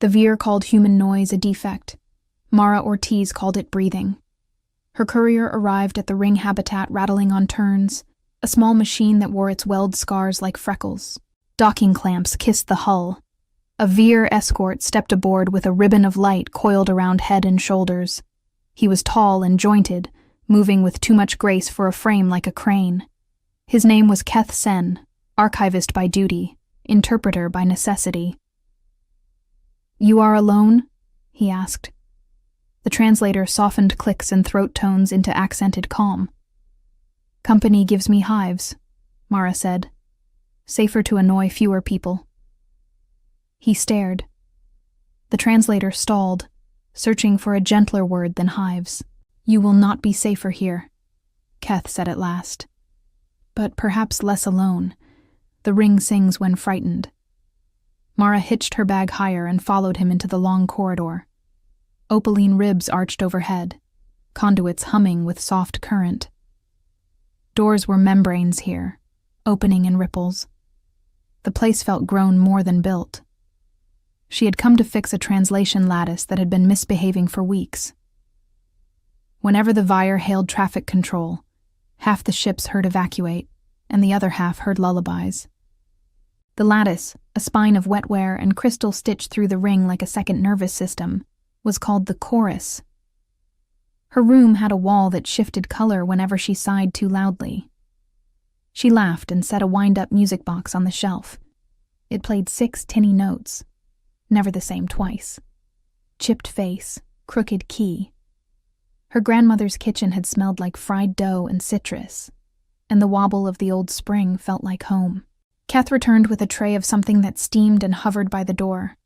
The Veer called human noise a defect. Mara Ortiz called it breathing. Her courier arrived at the ring habitat rattling on turns, a small machine that wore its weld scars like freckles. Docking clamps kissed the hull. A Veer escort stepped aboard with a ribbon of light coiled around head and shoulders. He was tall and jointed, moving with too much grace for a frame like a crane. His name was Keth Sen, archivist by duty, interpreter by necessity. "You are alone?" he asked. The translator softened clicks and throat tones into accented calm. "Company gives me hives," Mara said. "Safer to annoy fewer people." He stared. The translator stalled, searching for a gentler word than hives. "You will not be safer here," Keth said at last. "But perhaps less alone. The ring sings when frightened." Mara hitched her bag higher and followed him into the long corridor. Opaline ribs arched overhead, conduits humming with soft current. Doors were membranes here, opening in ripples. The place felt grown more than built. She had come to fix a translation lattice that had been misbehaving for weeks. Whenever the Veer hailed traffic control, half the ships heard evacuate, and the other half heard lullabies. The lattice, a spine of wetware and crystal stitched through the ring like a second nervous system, was called the chorus. Her room had a wall that shifted color whenever she sighed too loudly. She laughed and set a wind-up music box on the shelf. It played 6 tinny notes, never the same twice. Chipped face, crooked key. Her grandmother's kitchen had smelled like fried dough and citrus, and the wobble of the old spring felt like home. Keth returned with a tray of something that steamed and hovered by the door.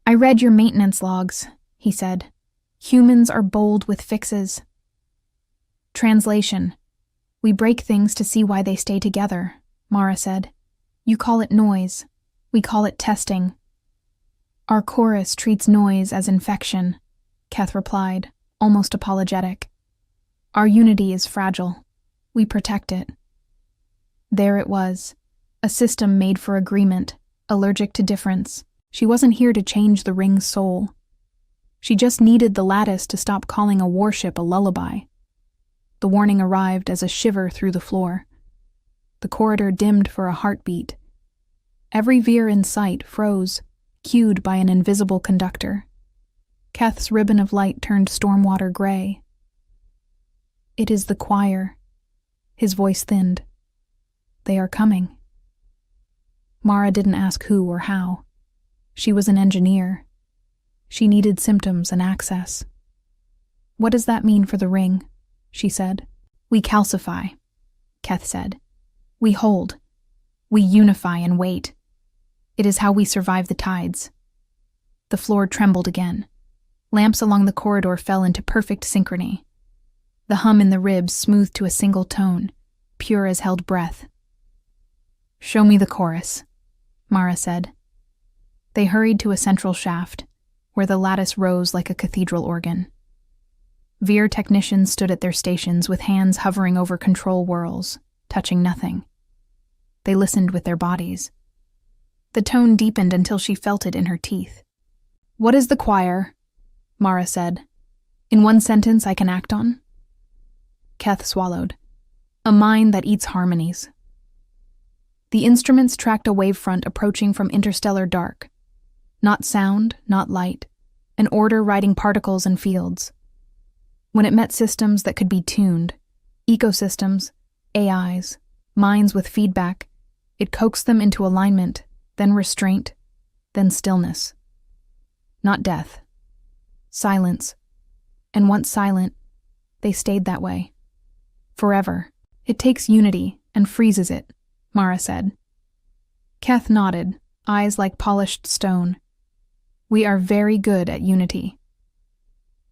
"I read your maintenance logs," he said. "Humans are bold with fixes." "Translation. We break things to see why they stay together," Mara said. "You call it noise. We call it testing." "Our chorus treats noise as infection," Keth replied, almost apologetic. "Our unity is fragile. We protect it." There it was. A system made for agreement, allergic to difference. She wasn't here to change the ring's soul. She just needed the lattice to stop calling a warship a lullaby. The warning arrived as a shiver through the floor. The corridor dimmed for a heartbeat. Every Veer in sight froze, cued by an invisible conductor. Keth's ribbon of light turned stormwater gray. "It is the choir." His voice thinned. "They are coming." Mara didn't ask who or how. She was an engineer. She needed symptoms and access. "What does that mean for the ring?" she said. "We calcify," Keth said. "We hold. We unify and wait. It is how we survive the tides." The floor trembled again. Lamps along the corridor fell into perfect synchrony. The hum in the ribs smoothed to a single tone, pure as held breath. "Show me the chorus," Mara said. They hurried to a central shaft, where the lattice rose like a cathedral organ. Veer technicians stood at their stations with hands hovering over control whorls, touching nothing. They listened with their bodies. The tone deepened until she felt it in her teeth. "What is the choir?" Mara said. "In one sentence I can act on?" Keth swallowed. "A mind that eats harmonies." The instruments tracked a wavefront approaching from interstellar dark. Not sound, not light, an order riding particles and fields. When it met systems that could be tuned, ecosystems, AIs, minds with feedback, it coaxed them into alignment, then restraint, then stillness. Not death. Silence. And once silent, they stayed that way. Forever. "It takes unity and freezes it," Mara said. Keth nodded, eyes like polished stone. "We are very good at unity."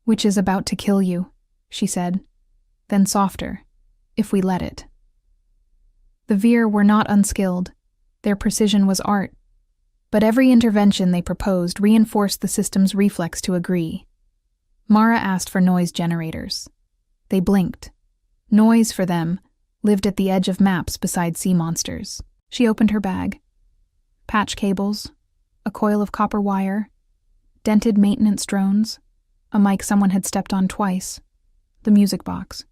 "Which is about to kill you," she said, then softer, "if we let it." The Veer were not unskilled. Their precision was art. But every intervention they proposed reinforced the system's reflex to agree. Mara asked for noise generators. They blinked. Noise, for them, lived at the edge of maps beside sea monsters. She opened her bag. Patch cables, a coil of copper wire, Dented maintenance drones, a mic someone had stepped on twice, the music box.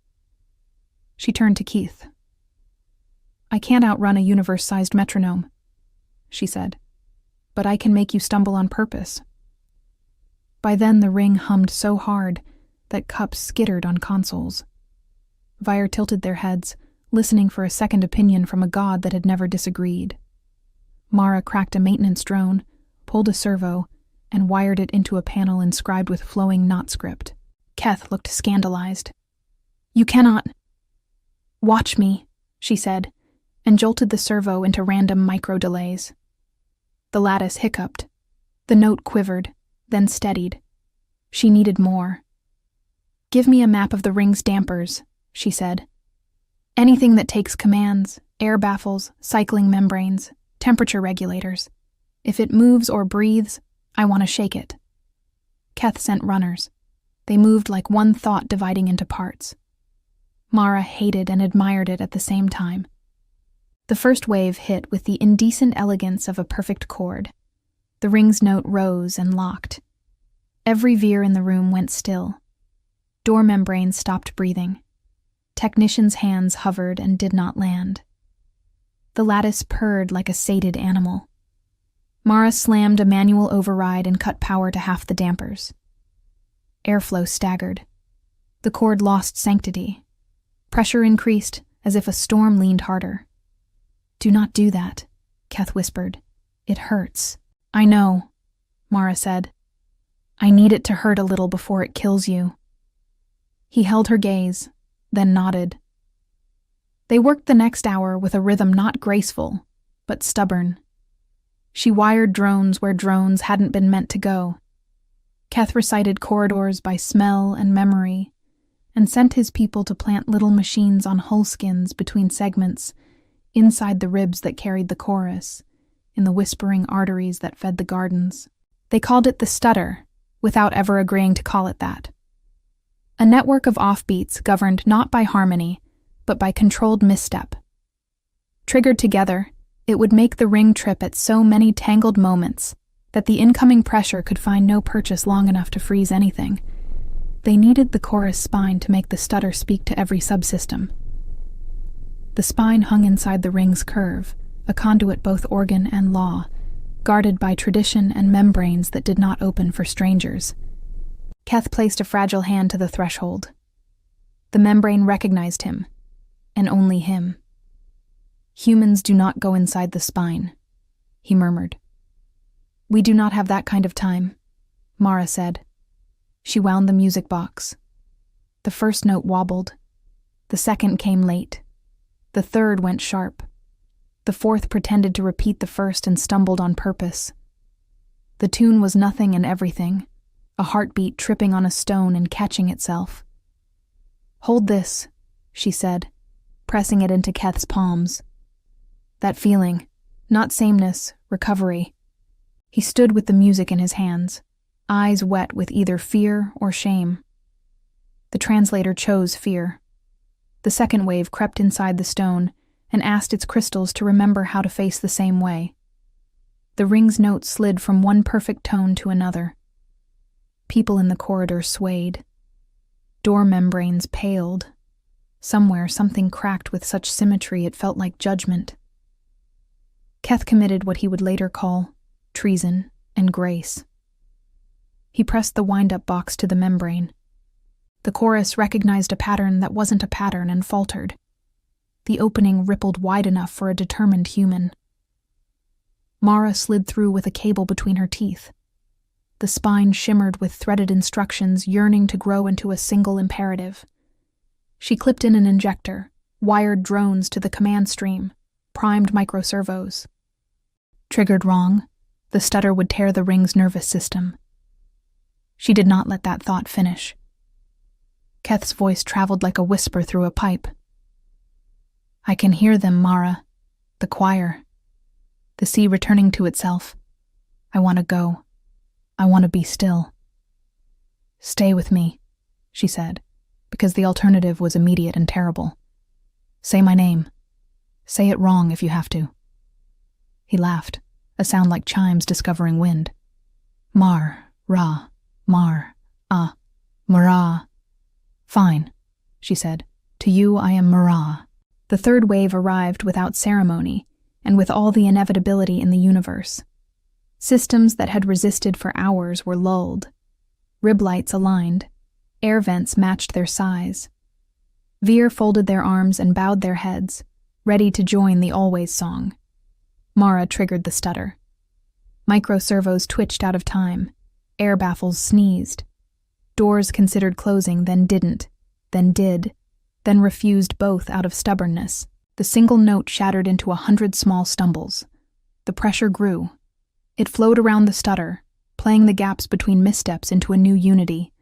She turned to Keith. "I can't outrun a universe-sized metronome," she said, "but I can make you stumble on purpose." By then the ring hummed so hard that cups skittered on consoles. Vire tilted their heads, listening for a second opinion from a god that had never disagreed. Mara cracked a maintenance drone, pulled a servo, and wired it into a panel inscribed with flowing knot script. Keth looked scandalized. "You cannot—" "Watch me," she said, and jolted the servo into random micro-delays. The lattice hiccuped. The note quivered, then steadied. She needed more. "Give me a map of the ring's dampers," she said. "Anything that takes commands, air baffles, cycling membranes, temperature regulators. If it moves or breathes, I want to shake it." Keth sent runners. They moved like one thought dividing into parts. Mara hated and admired it at the same time. The first wave hit with the indecent elegance of a perfect chord. The ring's note rose and locked. Every veer in the room went still. Door membranes stopped breathing. Technicians' hands hovered and did not land. The lattice purred like a sated animal. Mara slammed a manual override and cut power to half the dampers. Airflow staggered. The cord lost sanctity. Pressure increased as if a storm leaned harder. "Do not do that," Keth whispered. "It hurts." "I know," Mara said. "I need it to hurt a little before it kills you." He held her gaze, then nodded. They worked the next hour with a rhythm not graceful, but stubborn. She wired drones where drones hadn't been meant to go. Keth recited corridors by smell and memory, and sent his people to plant little machines on hull skins between segments, inside the ribs that carried the chorus, in the whispering arteries that fed the gardens. They called it the stutter, without ever agreeing to call it that. A network of offbeats governed not by harmony, but by controlled misstep. Triggered together, it would make the ring trip at so many tangled moments that the incoming pressure could find no purchase long enough to freeze anything. They needed the chorus spine to make the stutter speak to every subsystem. The spine hung inside the ring's curve, a conduit both organ and law, guarded by tradition and membranes that did not open for strangers. Keth placed a fragile hand to the threshold. The membrane recognized him, and only him. "Humans do not go inside the spine," he murmured. "We do not have that kind of time," Mara said. She wound the music box. The first note wobbled. The second came late. The third went sharp. The fourth pretended to repeat the first and stumbled on purpose. The tune was nothing and everything, a heartbeat tripping on a stone and catching itself. "Hold this," she said, pressing it into Keth's palms. That feeling, not sameness, recovery. He stood with the music in his hands, eyes wet with either fear or shame. The translator chose fear. The second wave crept inside the stone and asked its crystals to remember how to face the same way. The ring's notes slid from one perfect tone to another. People in the corridor swayed. Door membranes paled. Somewhere something cracked with such symmetry it felt like judgment. Keth committed what he would later call treason and grace. He pressed the wind-up box to the membrane. The chorus recognized a pattern that wasn't a pattern and faltered. The opening rippled wide enough for a determined human. Mara slid through with a cable between her teeth. The spine shimmered with threaded instructions yearning to grow into a single imperative. She clipped in an injector, wired drones to the command stream, primed microservos. Triggered wrong, the stutter would tear the ring's nervous system. She did not let that thought finish. Keth's voice traveled like a whisper through a pipe. "I can hear them, Mara. The choir. The sea returning to itself. I want to go. I want to be still." "Stay with me," she said, because the alternative was immediate and terrible. "Say my name. Say it wrong if you have to." He laughed, a sound like chimes discovering wind. "Mar Ra, Mar, Mara. Fine, she said. To you I am Mara. The third wave arrived without ceremony, and with all the inevitability in the universe. Systems that had resisted for hours were lulled. Rib lights aligned. Air vents matched their size. Veer folded their arms and bowed their heads, ready to join the always song. Mara triggered the stutter. Microservos twitched out of time. Air baffles sneezed. Doors considered closing, then didn't, then did, then refused both out of stubbornness. The single note shattered into 100 small stumbles. The pressure grew. It flowed around the stutter, playing the gaps between missteps into a new unity.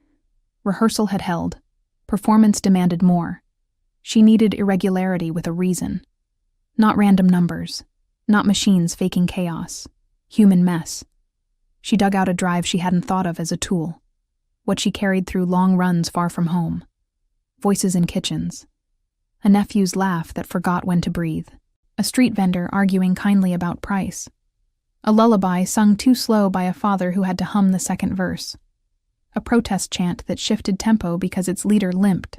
Rehearsal had held. Performance demanded more. She needed irregularity with a reason. Not random numbers. Not machines faking chaos. Human mess. She dug out a drive she hadn't thought of as a tool. What she carried through long runs far from home. Voices in kitchens. A nephew's laugh that forgot when to breathe. A street vendor arguing kindly about price. A lullaby sung too slow by a father who had to hum the second verse. A protest chant that shifted tempo because its leader limped.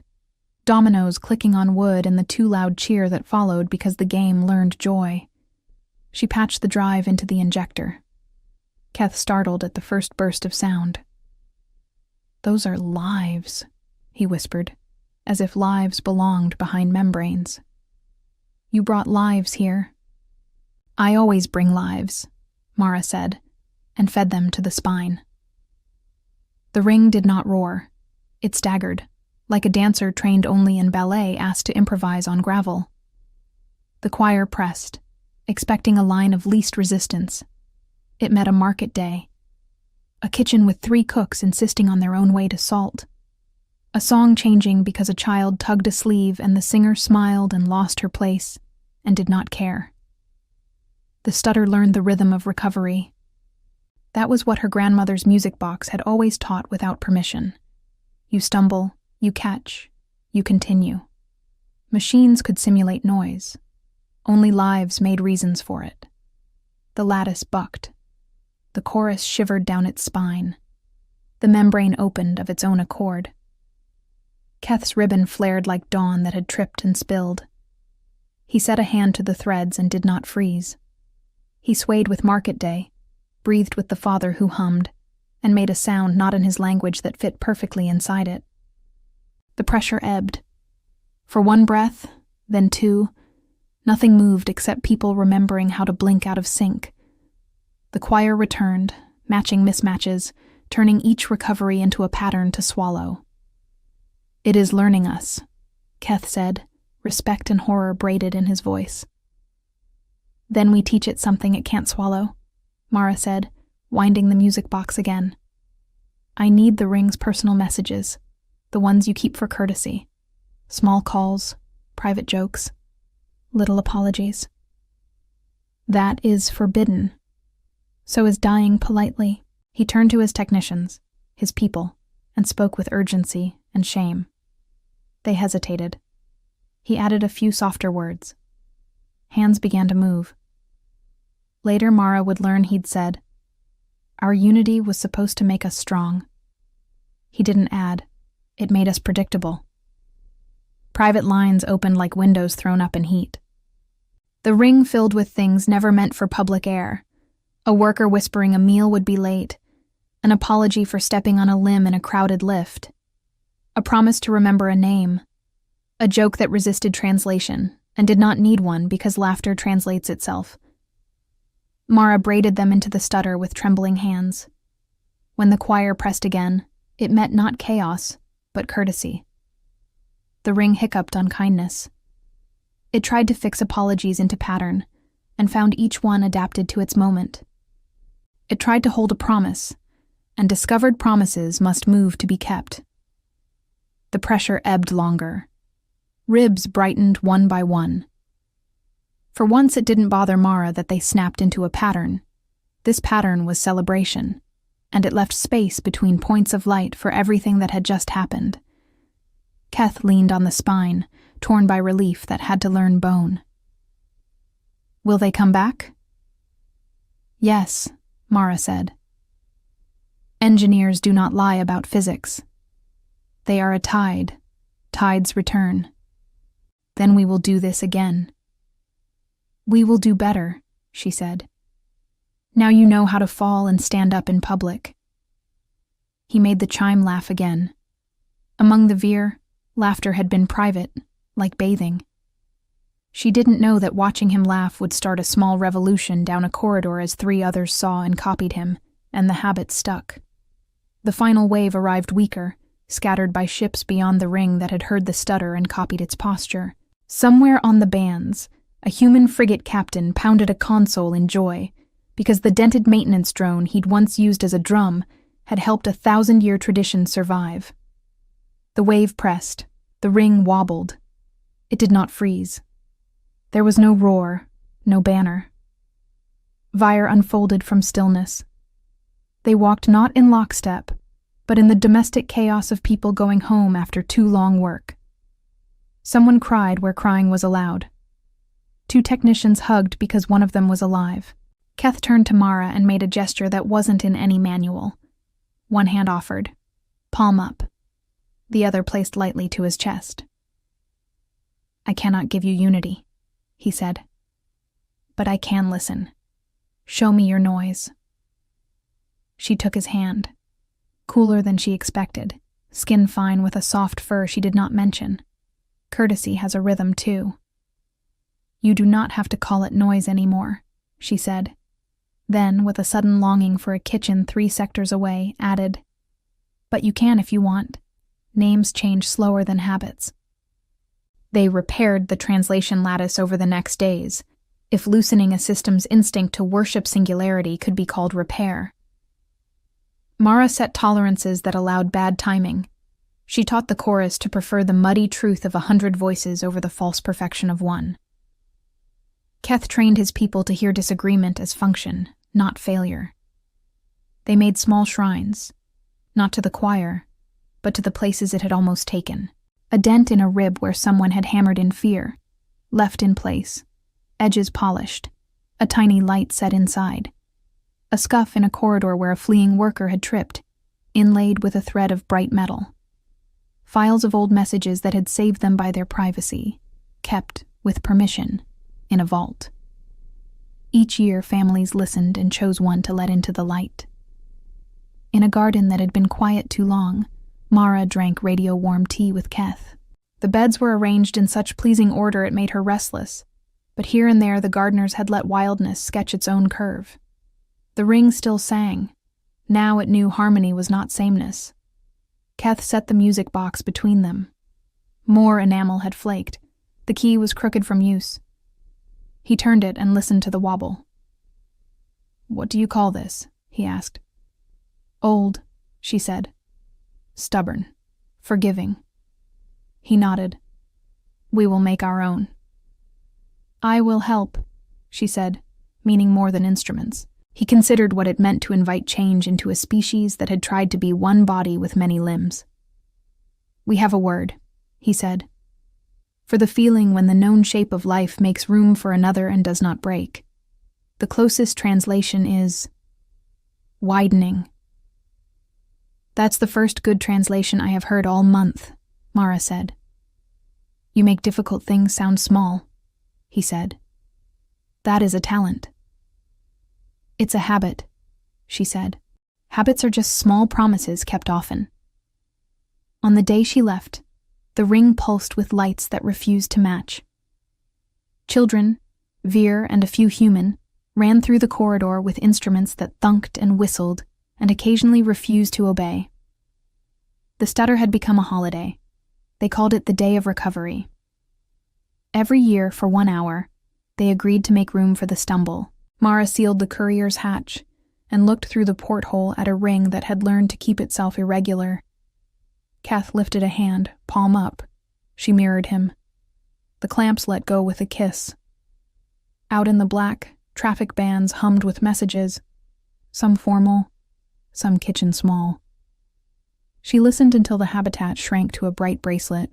Dominoes clicking on wood and the too loud cheer that followed because the game learned joy. She patched the drive into the injector. Keth startled at the first burst of sound. Those are lives, he whispered, as if lives belonged behind membranes. You brought lives here. I always bring lives, Mara said, and fed them to the spine. The ring did not roar. It staggered, like a dancer trained only in ballet asked to improvise on gravel. The choir pressed, expecting a line of least resistance. It met a market day. A kitchen with 3 cooks insisting on their own way to salt. A song changing because a child tugged a sleeve and the singer smiled and lost her place and did not care. The stutter learned the rhythm of recovery. That was what her grandmother's music box had always taught without permission. You stumble, you catch, you continue. Machines could simulate noise. Only lives made reasons for it. The lattice bucked. The chorus shivered down its spine. The membrane opened of its own accord. Keth's ribbon flared like dawn that had tripped and spilled. He set a hand to the threads and did not freeze. He swayed with market day, breathed with the father who hummed, and made a sound not in his language that fit perfectly inside it. The pressure ebbed. For 1 breath, then 2, nothing moved except people remembering how to blink out of sync. The choir returned, matching mismatches, turning each recovery into a pattern to swallow. It is learning us, Keth said, respect and horror braided in his voice. Then we teach it something it can't swallow, Mara said, winding the music box again. I need the ring's personal messages, the ones you keep for courtesy. Small calls, private jokes, little apologies. That is forbidden. So is dying politely. He turned to his technicians, his people, and spoke with urgency and shame. They hesitated. He added a few softer words. Hands began to move. Later Mara would learn he'd said, "Our unity was supposed to make us strong." He didn't add, "It made us predictable." Private lines opened like windows thrown up in heat. The ring filled with things never meant for public air. A worker whispering a meal would be late, an apology for stepping on a limb in a crowded lift, a promise to remember a name, a joke that resisted translation and did not need one because laughter translates itself. Mara braided them into the stutter with trembling hands. When the choir pressed again, it met not chaos, but courtesy. The ring hiccuped on kindness. It tried to fix apologies into pattern, and found each one adapted to its moment. It tried to hold a promise, and discovered promises must move to be kept. The pressure ebbed longer. Ribs brightened one by one. For once it didn't bother Mara that they snapped into a pattern. This pattern was celebration, and it left space between points of light for everything that had just happened. Keth leaned on the spine, torn by relief that had to learn bone. "Will they come back?" "Yes," Mara said. Engineers do not lie about physics. They are a tide. Tides return. Then we will do this again. We will do better, she said. Now you know how to fall and stand up in public. He made the chime laugh again. Among the Veer, laughter had been private, like bathing. She didn't know that watching him laugh would start a small revolution down a corridor as 3 others saw and copied him, and the habit stuck. The final wave arrived weaker, scattered by ships beyond the ring that had heard the stutter and copied its posture. Somewhere on the bands, a human frigate captain pounded a console in joy, because the dented maintenance drone he'd once used as a drum had helped a 1,000-year tradition survive. The wave pressed, the ring wobbled. It did not freeze. There was no roar, no banner. Vire unfolded from stillness. They walked not in lockstep, but in the domestic chaos of people going home after too long work. Someone cried where crying was allowed. 2 technicians hugged because one of them was alive. Keth turned to Mara and made a gesture that wasn't in any manual. One hand offered, palm up. The other placed lightly to his chest. I cannot give you unity, he said. But I can listen. Show me your noise. She took his hand. Cooler than she expected, skin fine with a soft fur she did not mention. Courtesy has a rhythm too. You do not have to call it noise anymore, she said. Then, with a sudden longing for a kitchen 3 sectors away, added, but you can if you want. Names change slower than habits. They repaired the translation lattice over the next days, if loosening a system's instinct to worship singularity could be called repair. Mara set tolerances that allowed bad timing. She taught the chorus to prefer the muddy truth of 100 voices over the false perfection of 1. Keth trained his people to hear disagreement as function, not failure. They made small shrines, not to the choir, but to the places it had almost taken. A dent in a rib where someone had hammered in fear, left in place, edges polished, a tiny light set inside. A scuff in a corridor where a fleeing worker had tripped, inlaid with a thread of bright metal. Files of old messages that had saved them by their privacy, kept, with permission, in a vault. Each year families listened and chose one to let into the light. In a garden that had been quiet too long, Mara drank radio-warm tea with Keth. The beds were arranged in such pleasing order it made her restless, but here and there the gardeners had let wildness sketch its own curve. The ring still sang. Now it knew harmony was not sameness. Keth set the music box between them. More enamel had flaked. The key was crooked from use. He turned it and listened to the wobble. What do you call this? He asked. Old, she said. Stubborn. Forgiving. He nodded. We will make our own. I will help, she said, meaning more than instruments. He considered what it meant to invite change into a species that had tried to be one body with many limbs. We have a word, he said, for the feeling when the known shape of life makes room for another and does not break. The closest translation is widening. That's the first good translation I have heard all month, Mara said. You make difficult things sound small, he said. That is a talent. It's a habit, she said. Habits are just small promises kept often. On the day she left, the ring pulsed with lights that refused to match. Children, Veer and a few human, ran through the corridor with instruments that thunked and whistled and occasionally refused to obey. The stutter had become a holiday. They called it the Day of Recovery. Every year, for 1 hour, they agreed to make room for the stumble. Mara sealed the courier's hatch and looked through the porthole at a ring that had learned to keep itself irregular. Keth lifted a hand, palm up. She mirrored him. The clamps let go with a kiss. Out in the black, traffic bands hummed with messages, some formal, some kitchen small. She listened until the habitat shrank to a bright bracelet,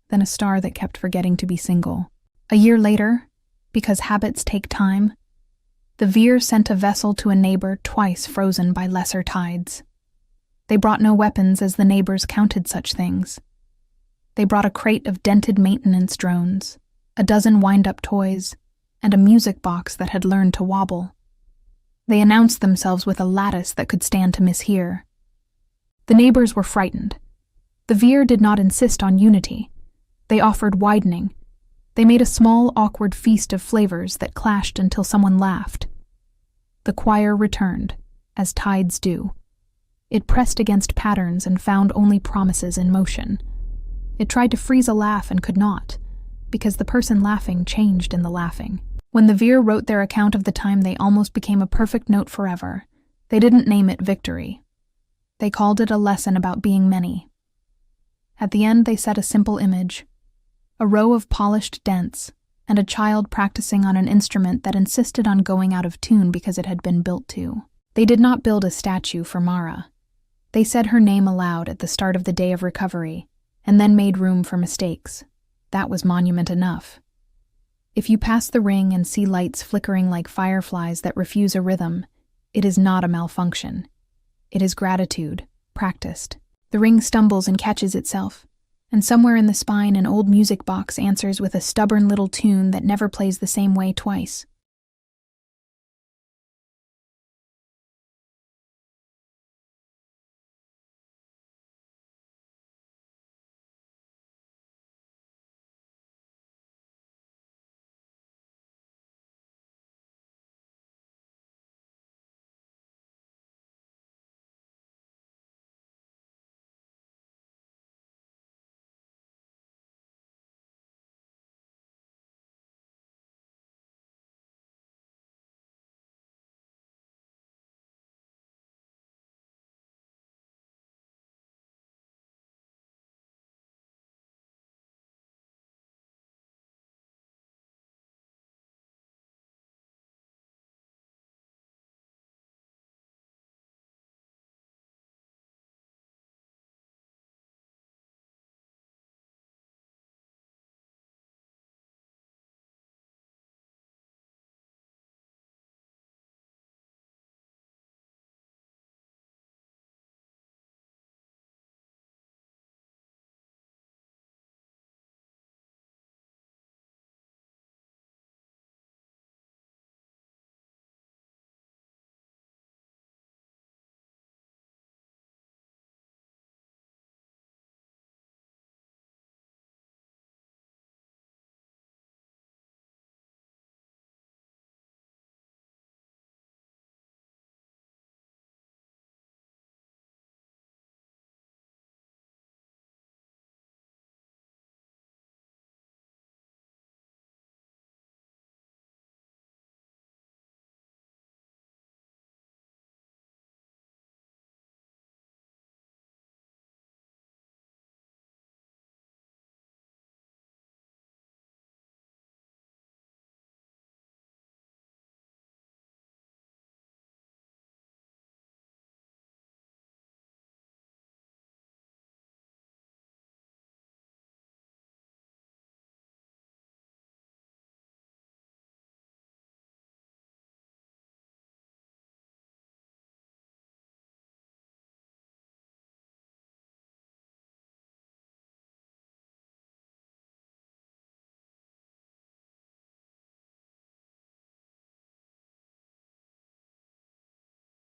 then a star that kept forgetting to be single. A year later, because habits take time, the Veer sent a vessel to a neighbor twice frozen by lesser tides. They brought no weapons as the neighbors counted such things. They brought a crate of dented maintenance drones, a dozen wind-up toys, and a music box that had learned to wobble. They announced themselves with a lattice that could stand to mishear. The neighbors were frightened. The Veer did not insist on unity. They offered widening. They made a small, awkward feast of flavors that clashed until someone laughed. The choir returned, as tides do. It pressed against patterns and found only promises in motion. It tried to freeze a laugh and could not, because the person laughing changed in the laughing. When the Veer wrote their account of the time they almost became a perfect note forever, they didn't name it victory. They called it a lesson about being many. At the end, they set a simple image: a row of polished dents, and a child practicing on an instrument that insisted on going out of tune because it had been built to. They did not build a statue for Mara. They said her name aloud at the start of the day of recovery, and then made room for mistakes. That was monument enough. If you pass the ring and see lights flickering like fireflies that refuse a rhythm, it is not a malfunction. It is gratitude, practiced. The ring stumbles and catches itself, and somewhere in the spine an old music box answers with a stubborn little tune that never plays the same way twice.